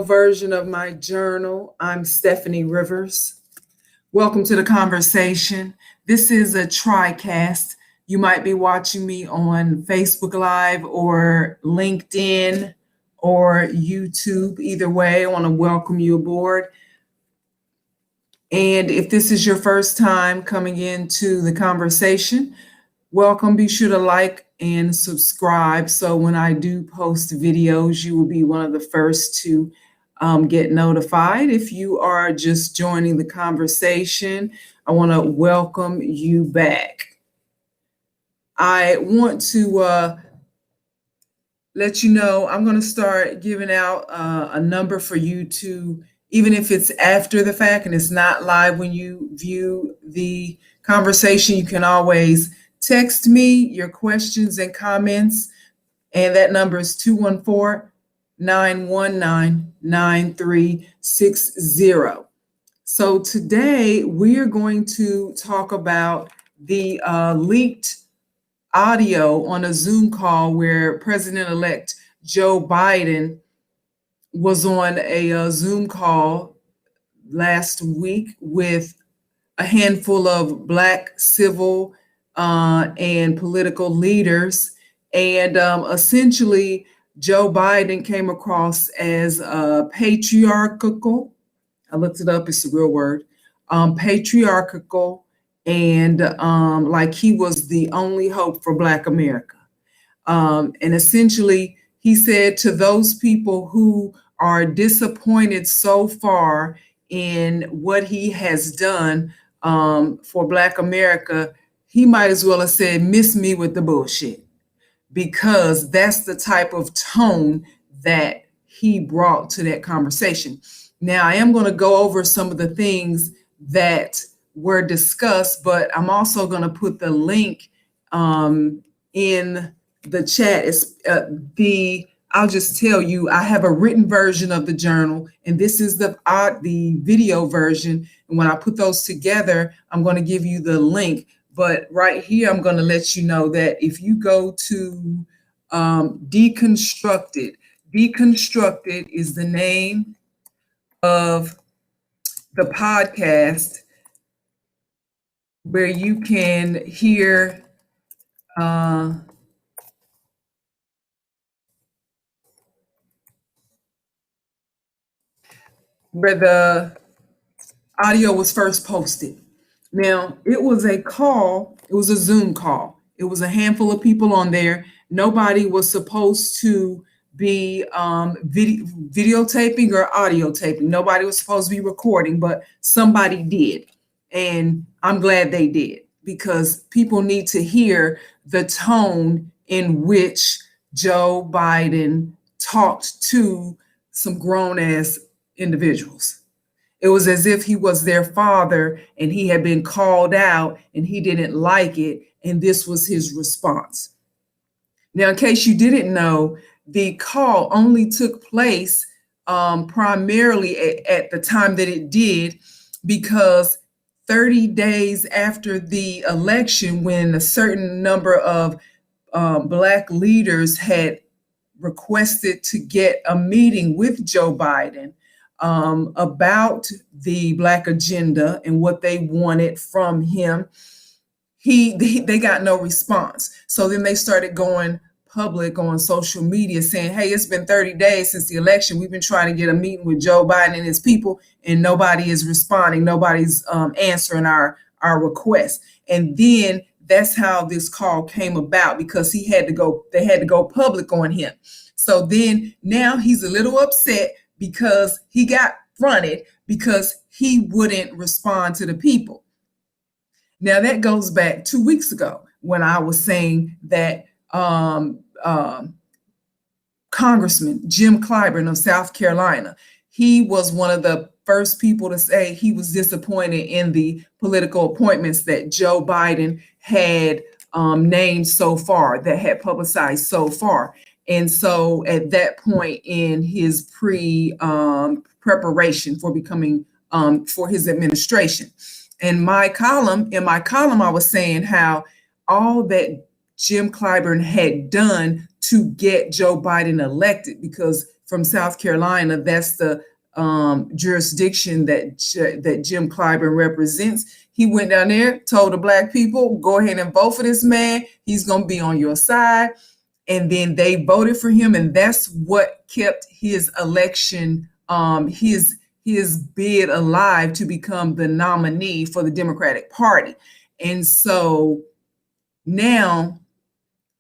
Version of my journal. I'm Steffanie Rivers. Welcome to the conversation. This is a TriCast. You might be watching me on Facebook Live or LinkedIn or YouTube. Either way, I want to welcome you aboard. And if this is your first time coming into the conversation, welcome. Be sure to like and subscribe so when I do post videos, you will be one of the first to get notified. If you are just joining the conversation, I want to welcome you back. I want to let you know I'm going to start giving out a number for you to, even if it's after the fact and it's not live when you view the conversation, you can always text me your questions and comments, and that number is 214-919-9360. So today we are going to talk about the leaked audio on a Zoom call where President-elect Joe Biden was on a Zoom call last week with a handful of Black civil and political leaders. And essentially, Joe Biden came across as patriarchal. I looked it up, it's a real word. Patriarchal, and like he was the only hope for Black America. And essentially, he said to those people who are disappointed so far in what he has done for Black America, he might as well have said, miss me with the bullshit, because that's the type of tone that he brought to that conversation. Now, I am going to go over some of the things that were discussed, but I'm also going to put the link in the chat. I'll just tell you, I have a written version of the journal, and this is the video version. And when I put those together, I'm going to give you the link. But right here, I'm going to let you know that if you go to Deconstructed is the name of the podcast where you can hear where the audio was first posted. Now, it was a call, it was a Zoom call. It was a handful of people on there. Nobody was supposed to be videotaping or audio taping. Nobody was supposed to be recording, but somebody did. And I'm glad they did, because people need to hear the tone in which Joe Biden talked to some grown-ass individuals. It was as if he was their father and he had been called out and he didn't like it, and this was his response. Now, in case you didn't know, the call only took place primarily at the time that it did, because 30 days after the election, when a certain number of Black leaders had requested to get a meeting with Joe Biden about the Black agenda and what they wanted from him, they got no response. So then they started going public on social media saying, hey, it's been 30 days since the election. We've been trying to get a meeting with Joe Biden and his people, and nobody is responding. Nobody's answering our request. And then that's how this call came about, because they had to go public on him. So then now he's a little upset because he got fronted because he wouldn't respond to the people. Now that goes back 2 weeks ago when I was saying that Congressman Jim Clyburn of South Carolina, he was one of the first people to say he was disappointed in the political appointments that Joe Biden had named so far, that had publicized so far. And so at that point in his preparation for becoming for his administration, in my column, I was saying how all that Jim Clyburn had done to get Joe Biden elected, because from South Carolina. That's the jurisdiction that Jim Clyburn represents. He went down there, told the Black people, go ahead and vote for this man. He's going to be on your side. And then they voted for him, and that's what kept his election, his bid alive to become the nominee for the Democratic Party. And so now,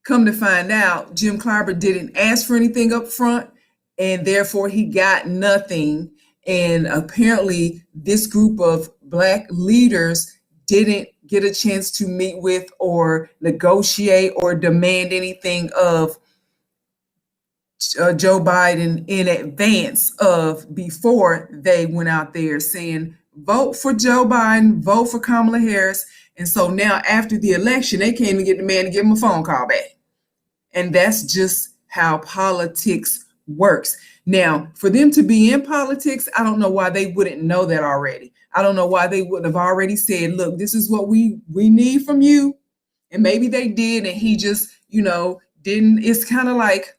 come to find out, Jim Clyburn didn't ask for anything up front, and therefore he got nothing. And apparently this group of Black leaders didn't get a chance to meet with or negotiate or demand anything of Joe Biden in advance of, before they went out there saying, vote for Joe Biden, vote for Kamala Harris. And so now after the election, they can't even get the man to give him a phone call back. And that's just how politics works. Now, for them to be in politics, I don't know why they wouldn't know that already. I don't know why they wouldn't have already said, look, this is what we need from you. And maybe they did, and he just, didn't. It's kind of like,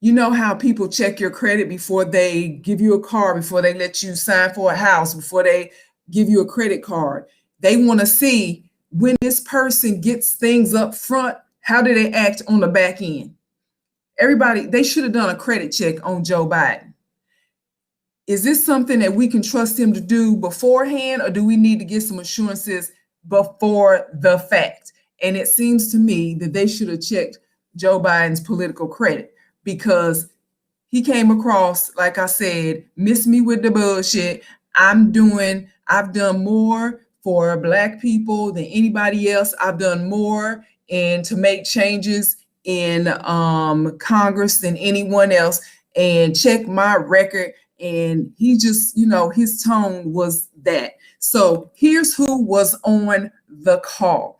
how people check your credit before they give you a car, before they let you sign for a house, before they give you a credit card. They want to see, when this person gets things up front, how do they act on the back end? Everybody, they should have done a credit check on Joe Biden. Is this something that we can trust him to do beforehand, or do we need to get some assurances before the fact? And it seems to me that they should have checked Joe Biden's political credit, because he came across, like I said, miss me with the bullshit. I've done more for Black people than anybody else. I've done more and to make changes in Congress than anyone else, and check my record. And he just, his tone was that. So here's who was on the call.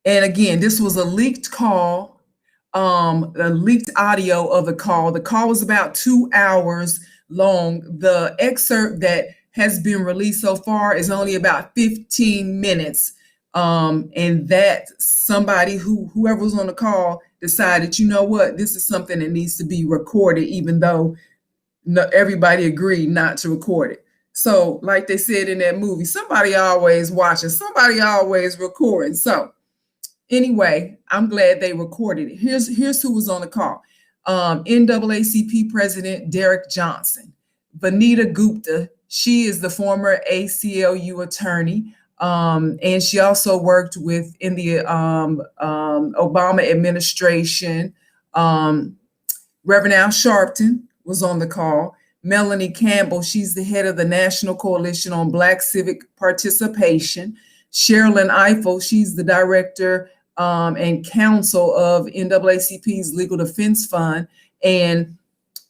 And again, this was a leaked call, a leaked audio of the call. The call was about 2 hours long. The excerpt that has been released so far is only about 15 minutes. And that somebody whoever was on the call decided, this is something that needs to be recorded, even though everybody agreed not to record it. So like they said in that movie, somebody always watching, somebody always recording. So anyway, I'm glad they recorded it. Here's who was on the call. NAACP President Derek Johnson, Vanita Gupta. She is the former ACLU attorney. And she also worked in the Obama administration. Reverend Al Sharpton was on the call. Melanie Campbell, she's the head of the National Coalition on Black Civic Participation. Sherilyn Ifill, she's the director and counsel of NAACP's Legal Defense Fund. And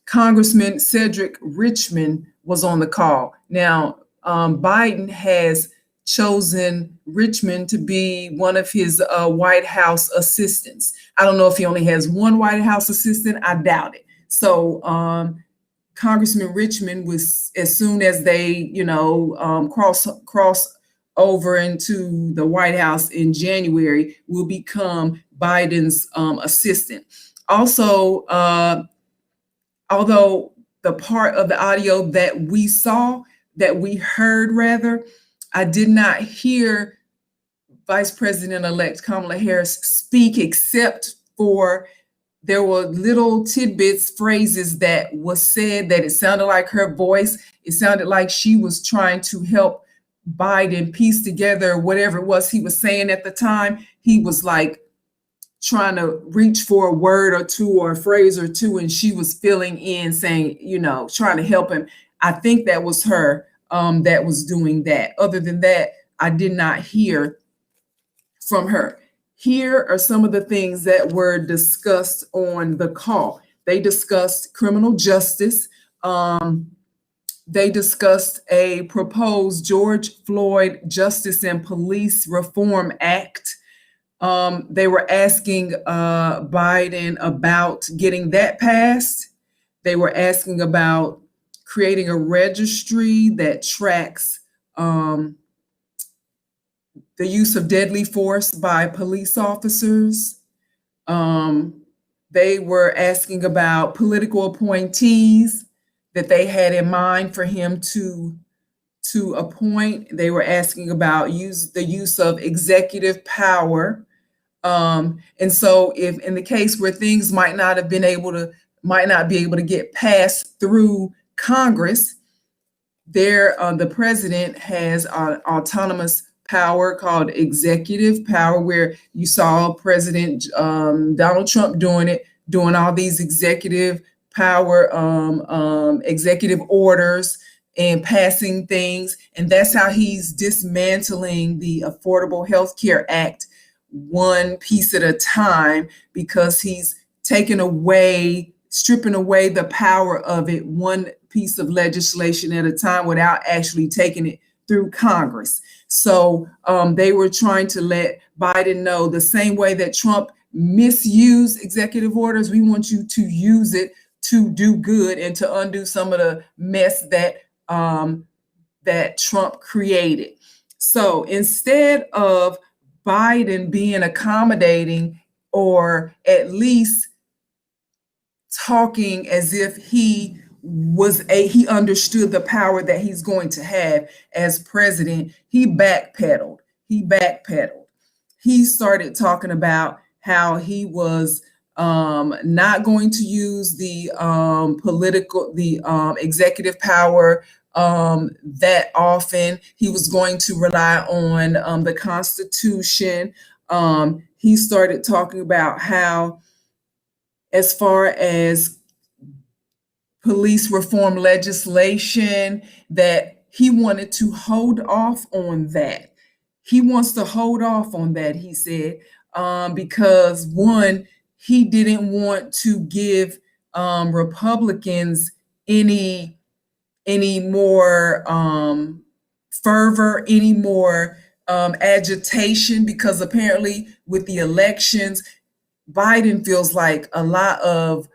Congressman Cedric Richmond was on the call. Now, Biden has chosen Richmond to be one of his White House assistants. I don't know if he only has one White House assistant. I doubt it. So Congressman Richmond was, as soon as they, cross over into the White House in January, will become Biden's assistant. Also, although the part of the audio that we heard rather, I did not hear Vice President-elect Kamala Harris speak, except for there were little tidbits, phrases that was said that it sounded like her voice. It sounded like she was trying to help Biden piece together whatever it was he was saying at the time. He was like trying to reach for a word or two or a phrase or two, and she was filling in, saying, trying to help him. I think that was her that was doing that. Other than that, I did not hear from her. Here are some of the things that were discussed on the call. They discussed criminal justice. They discussed a proposed George Floyd Justice and Police Reform Act. They were asking Biden about getting that passed. They were asking about creating a registry that tracks the use of deadly force by police officers. They were asking about political appointees that they had in mind for him to appoint. They were asking about the use of executive power. And so if in the case where things might not be able to get passed through Congress, the president has an autonomous power called executive power, where you saw President Donald Trump doing all these executive power, executive orders and passing things. And that's how he's dismantling the Affordable Health Care Act one piece at a time, because he's stripping away the power of it one piece of legislation at a time without actually taking it through Congress. So they were trying to let Biden know, the same way that Trump misused executive orders, we want you to use it to do good and to undo some of the mess that Trump created. So instead of Biden being accommodating, or at least talking as if he understood the power that he's going to have as president, he backpedaled. He started talking about how he was not going to use the executive power that often. He was going to rely on the Constitution. He started talking about how, as far as police reform legislation, that he wanted to hold off on that. He wants to hold off on that, he said, because one, he didn't want to give Republicans any more fervor, any more agitation, because apparently with the elections, Biden feels like a lot of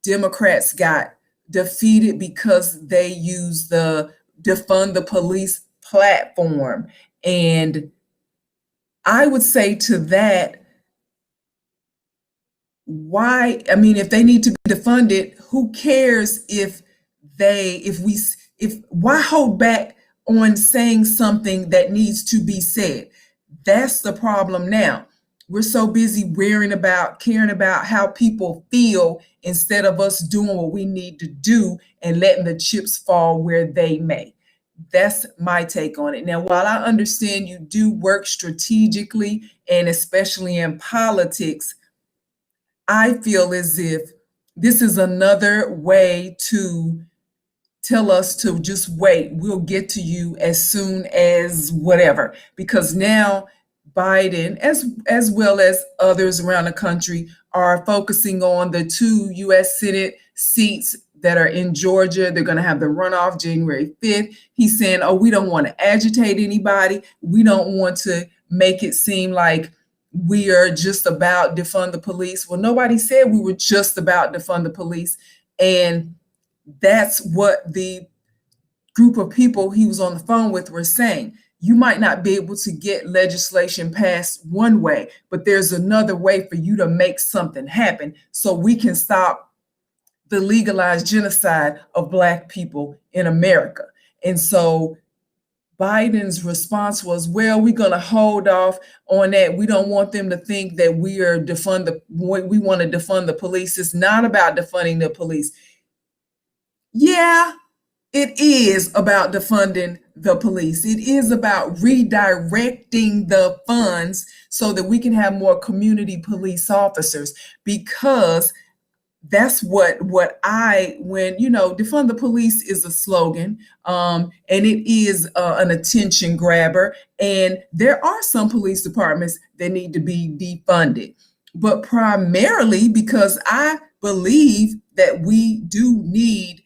Democrats got defeated because they used the Defund the Police platform. And I would say to that, why? I mean, if they need to be defunded, who cares why hold back on saying something that needs to be said? That's the problem now. We're so busy caring about how people feel, instead of us doing what we need to do and letting the chips fall where they may. That's my take on it. Now, while I understand you do work strategically, and especially in politics, I feel as if this is another way to tell us to just wait. We'll get to you as soon as whatever, because now Biden, as well as others around the country, are focusing on the 2 U.S. Senate seats that are in Georgia. They're going to have the runoff January 5th. He's saying, oh, we don't want to agitate anybody. We don't want to make it seem like we are just about defund the police. Well, nobody said we were just about defund the police. And that's what the group of people he was on the phone with were saying. You might not be able to get legislation passed one way, but there's another way for you to make something happen, so we can stop the legalized genocide of Black people in America. And so Biden's response was, well, we're going to hold off on that. We don't want them to think that we want to defund the police. It's not about defunding the police. Yeah, it is about defunding the police. It is about redirecting the funds so that we can have more community police officers, because that's when defund the police is a slogan, and it is an attention grabber. And there are some police departments that need to be defunded, but primarily because I believe that we do need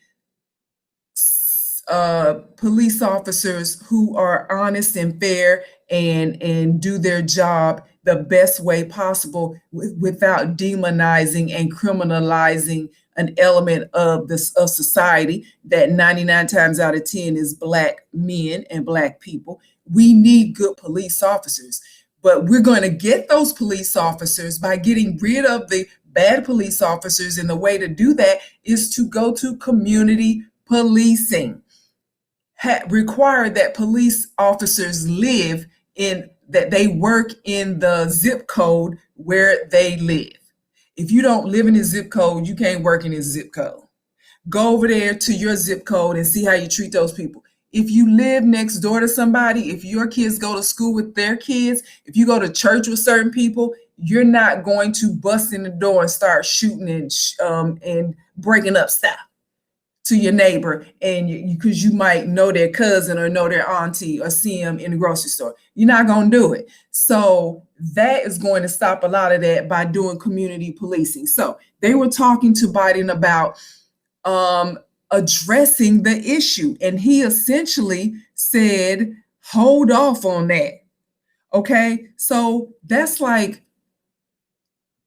police officers who are honest and fair and do their job the best way possible, without demonizing and criminalizing an element of society that 99 times out of 10 is Black men and Black people. We need good police officers, but we're going to get those police officers by getting rid of the bad police officers. And the way to do that is to go to community policing. Require that police officers live in, that they work in the zip code where they live. If you don't live in a zip code, you can't work in a zip code. Go over there to your zip code and see how you treat those people. If you live next door to somebody, if your kids go to school with their kids, if you go to church with certain people, you're not going to bust in the door and start shooting and breaking up stuff to your neighbor, and because you might know their cousin or know their auntie or see them in the grocery store. You're not going to do it. So that is going to stop a lot of that by doing community policing. So they were talking to Biden about addressing the issue, and he essentially said, hold off on that. Okay, so that's like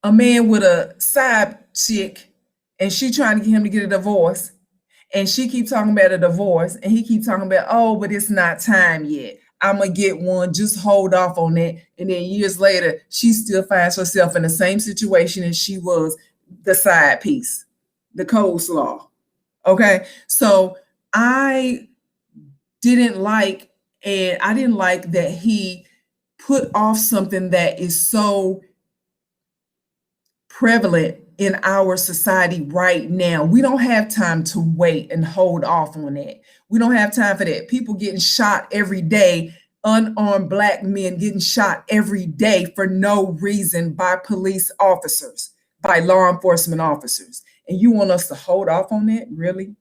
a man with a side chick, and she trying to get him to get a divorce, and she keep talking about a divorce, and he keep talking about, oh, but it's not time yet. I'm gonna get one. Just hold off on that. And then years later, she still finds herself in the same situation as she was, the side piece, the coleslaw. Okay, so I didn't like that he put off something that is so prevalent in our society right now. We don't have time to wait and hold off on that. We don't have time for that. People getting shot every day, unarmed Black men getting shot every day for no reason by police officers, by law enforcement officers. And you want us to hold off on that? Really?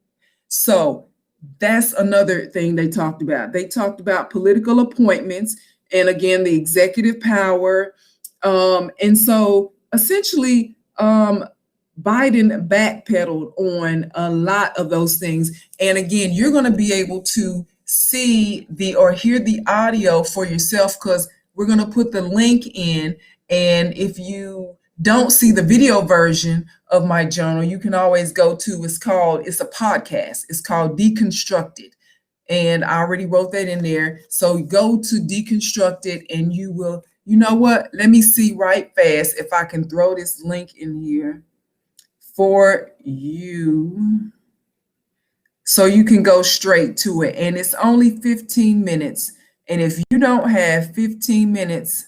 So that's another thing they talked about. They talked about political appointments and, again, the executive power. And so essentially, Biden backpedaled on a lot of those things. And again, you're going to be able to see or hear the audio for yourself, because we're going to put the link in. And if you don't see the video version of my journal, you can always go to, it's a podcast. It's called Deconstructed. And I already wrote that in there. So go to Deconstructed and you will, you know what? Let me see right fast if I can throw this link in here for you, so you can go straight to it. And it's only 15 minutes. And if you don't have 15 minutes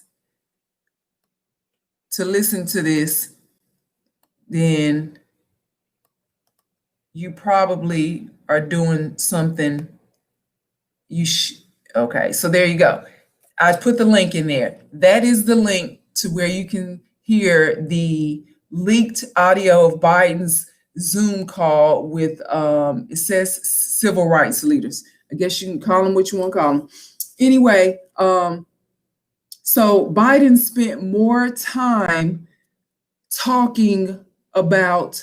to listen to this, then you probably are doing something okay, so there you go. I put the link in there. That is the link to where you can hear the leaked audio of Biden's Zoom call with, it says civil rights leaders. I guess you can call them what you want to call them. Anyway, so Biden spent more time talking about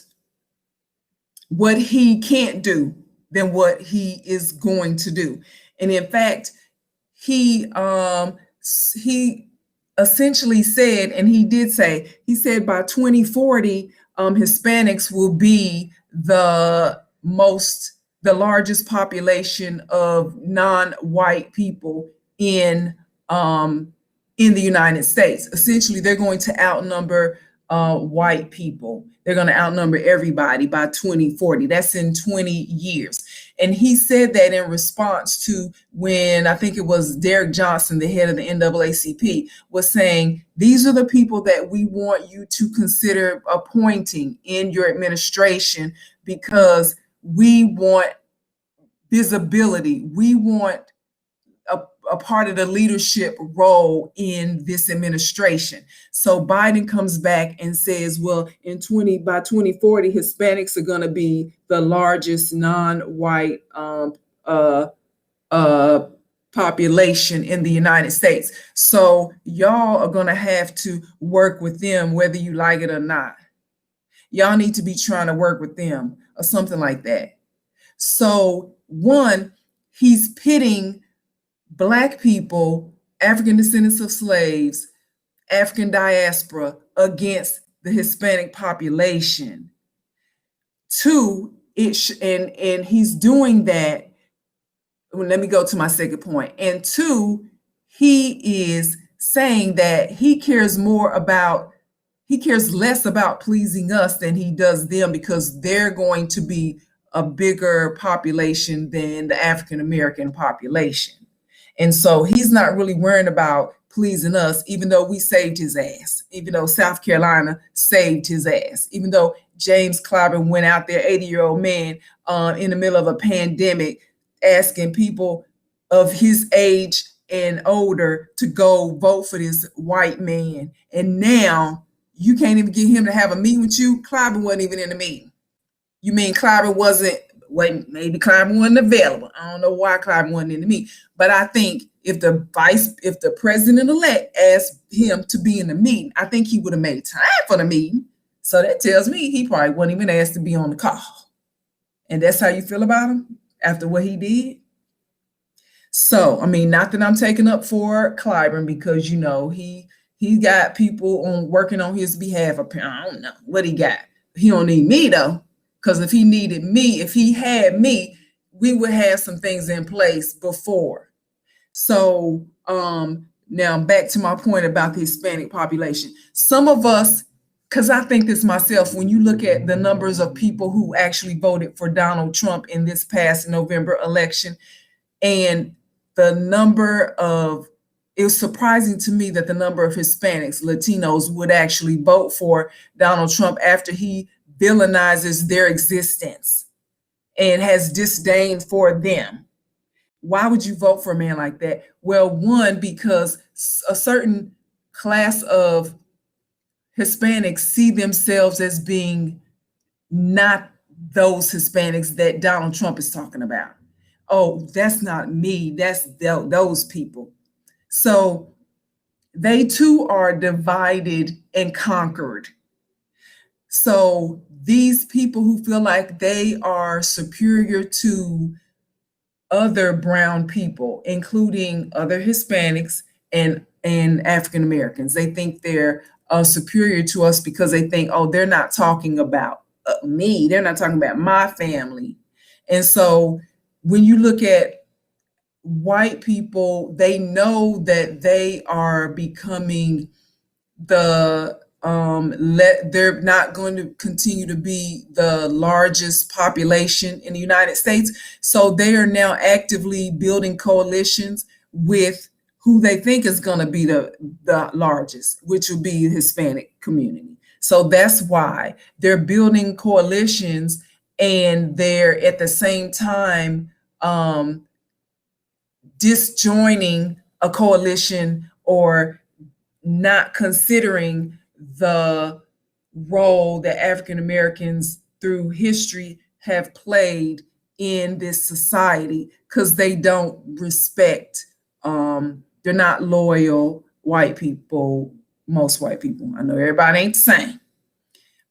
what he can't do than what he is going to do. And in fact, he essentially said, and he did say, he said by 2040, Hispanics will be the largest population of non-white people in the United States. Essentially, they're going to outnumber white people. They're going to outnumber everybody by 2040. That's in 20 years. And he said that in response to when, I think it was Derek Johnson, the head of the NAACP, was saying, these are the people that we want you to consider appointing in your administration, because we want visibility. We want a part of the leadership role in this administration. So Biden comes back and says, well, by 2040, Hispanics are going to be the largest non-white population in the United States. So y'all are going to have to work with them, whether you like it or not. Y'all need to be trying to work with them or something like that. So one, he's pitting Black people, African descendants of slaves, African diaspora against the Hispanic population. Two, and he's doing that. Let me go to my second point. And two, he is saying that he cares more about he cares less about pleasing us than he does them, because they're going to be a bigger population than the African American population. And so he's not really worrying about pleasing us, even though we saved his ass, even though South Carolina saved his ass, even though James Clyburn went out there, 80-year-old man, in the middle of a pandemic, asking people of his age and older to go vote for this white man. And now you can't even get him to have a meeting with you. Clyburn wasn't even in the meeting. You mean Clyburn wasn't, well, maybe Clyburn wasn't available. I don't know why Clyburn wasn't in the meeting. But I think if the president-elect asked him to be in the meeting, I think he would have made time for the meeting. So that tells me he probably wasn't even asked to be on the call. And that's how you feel about him after what he did? So, I mean, not that I'm taking up for Clyburn, because, you know, he got people working on his behalf. I don't know what he got. He don't need me, though, because if he needed me, if he had me, we would have some things in place before. So now back to my point about the Hispanic population. Some of us, because I think this myself, when you look at the numbers of people who actually voted for Donald Trump in this past November election, and the number of, it was surprising to me that the number of Hispanics, Latinos, would actually vote for Donald Trump after he villainizes their existence and has disdain for them. Why would you vote for a man like that? Well, one, because a certain class of Hispanics see themselves as being not those Hispanics that Donald Trump is talking about. Oh, that's not me, that's those people. So they too are divided and conquered. So these people who feel like they are superior to other brown people, including other Hispanics and African Americans, they think they're superior to us because they think, oh, they're not talking about me, they're not talking about my family. And so when you look at white people, they know that they are becoming they're not going to continue to be the largest population in the United States. So they are now actively building coalitions with who they think is going to be the largest, which will be the Hispanic community. So that's why they're building coalitions, and they're at the same time disjoining a coalition or not considering the role that African Americans through history have played in this society, because they don't respect, they're not loyal white people, most white people. I know everybody ain't the same,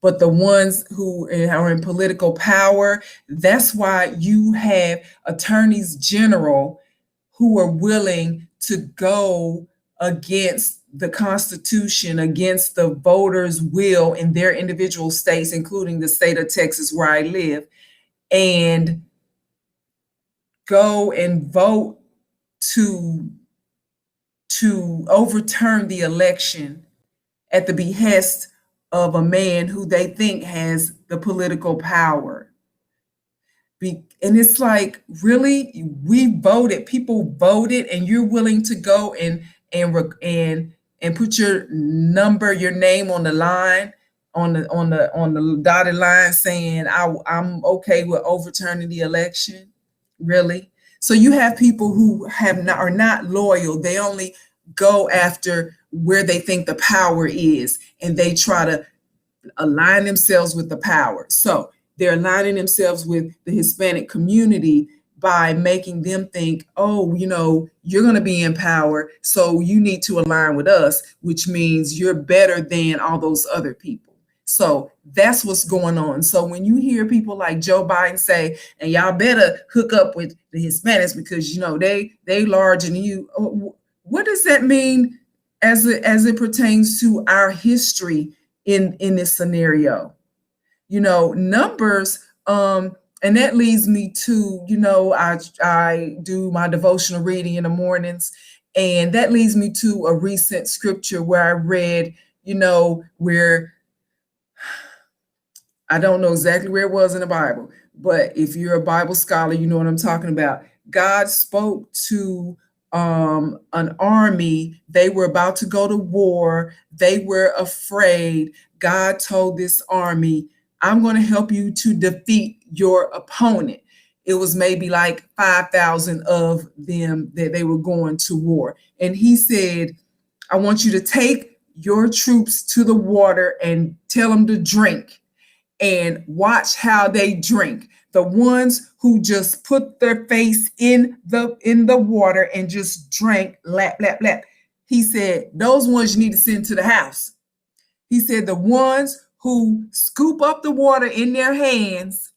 but the ones who are in political power, that's why you have attorneys general who are willing to go against the Constitution, against the voters' will in their individual states, including the state of Texas where I live, and go and vote to overturn the election at the behest of a man who they think has the political power. And it's like, really, we voted, people voted, and you're willing to go and put your number, your name on the line, on the dotted line, saying I'm okay with overturning the election. Really? So you have people who are not loyal. They only go after where they think the power is, and they try to align themselves with the power. So they're aligning themselves with the Hispanic community by making them think, oh, you know, you're going to be in power, so you need to align with us, which means you're better than all those other people. So that's what's going on. So when you hear people like Joe Biden say, and y'all better hook up with the Hispanics because, you know, they larger than you, what does that mean as it pertains to our history in this scenario? You know, numbers, and that leads me to, you know, I do my devotional reading in the mornings, and that leads me to a recent scripture where I read, where I don't know exactly where it was in the Bible, but if you're a Bible scholar, you know what I'm talking about. God spoke to an army. They were about to go to war. They were afraid. God told this army, I'm going to help you to defeat your opponent. It was maybe like 5,000 of them that they were going to war. And he said, I want you to take your troops to the water and tell them to drink, and watch how they drink. The ones who just put their face in the water and just drank, lap, lap, lap. He said, those ones you need to send to the house. He said, the ones who scoop up the water in their hands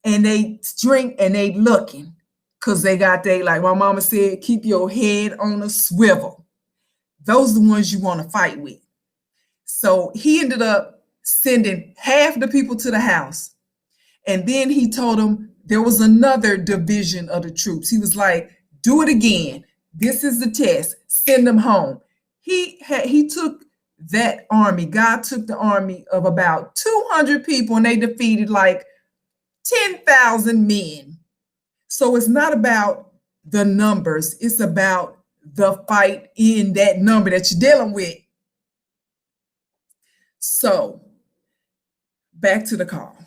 and they drink and they looking, because they got like my mama said, keep your head on a swivel. Those are the ones you want to fight with. So he ended up sending half the people to the house. And then he told them there was another division of the troops. He was like, do it again. This is the test. Send them home. He took that army. God took the army of about 200 people and they defeated like 10,000 men. So it's not about the numbers. It's about the fight in that number that you're dealing with. So back to the call.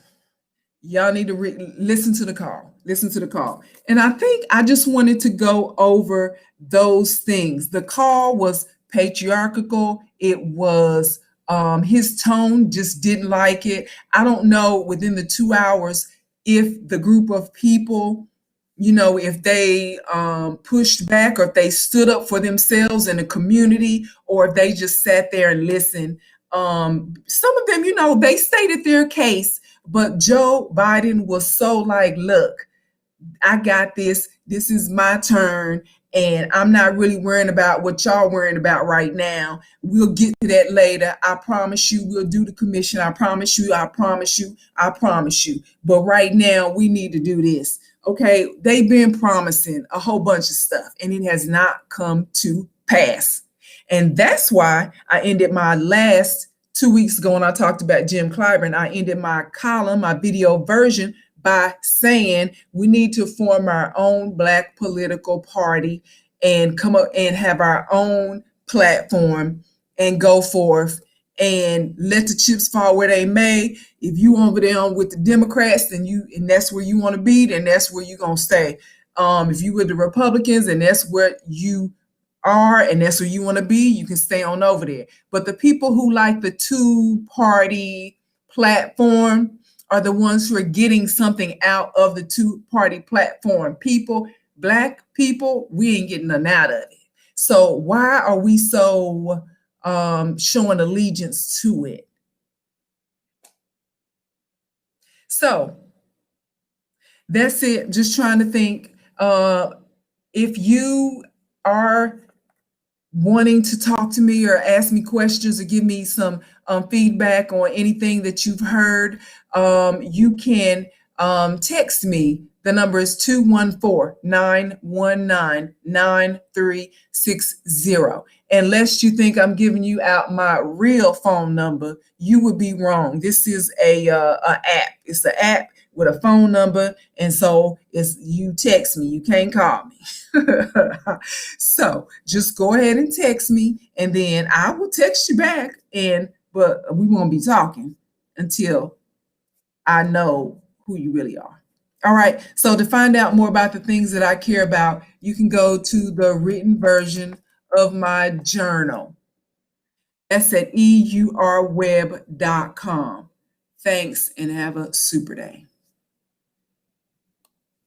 Y'all need to listen to the call. Listen to the call. And I think I just wanted to go over those things. The call was patriarchal. It was his tone just didn't like it. I don't know within the 2 hours if the group of people, if they pushed back or if they stood up for themselves in the community, or if they just sat there and listened. Some of them, they stated their case, but Joe Biden was so like, look, I got this. This is my turn. And I'm not really worrying about what y'all worrying about right now. We'll get to that later. I promise you, we'll do the commission. I promise you, I promise you, I promise you. But right now, we need to do this. Okay, they've been promising a whole bunch of stuff, and it has not come to pass. And that's why I ended my last 2 weeks ago when I talked about Jim Clyburn. I ended my column, my video version, by saying we need to form our own Black political party and come up and have our own platform and go forth and let the chips fall where they may. If you over there with the Democrats and that's where you want to be, then that's where you're gonna stay. If you with the Republicans and that's where you are and that's where you want to be, you can stay on over there. But the people who like the two-party platform are the ones who are getting something out of the two-party platform. Black people, we ain't getting nothing out of it. So why are we so showing allegiance to it? So that's it. Just trying to think. If you are wanting to talk to me or ask me questions or give me some feedback on anything that you've heard, you can text me. The number is 214-919-9360. Unless you think I'm giving you out my real phone number, you would be wrong. This is a app. It's an app with a phone number, and so you text me. You can't call me. So just go ahead and text me, and then I will text you back. But we won't be talking until I know who you really are. All right. So to find out more about the things that I care about, you can go to the written version of my journal. That's at eurweb.com. Thanks and have a super day.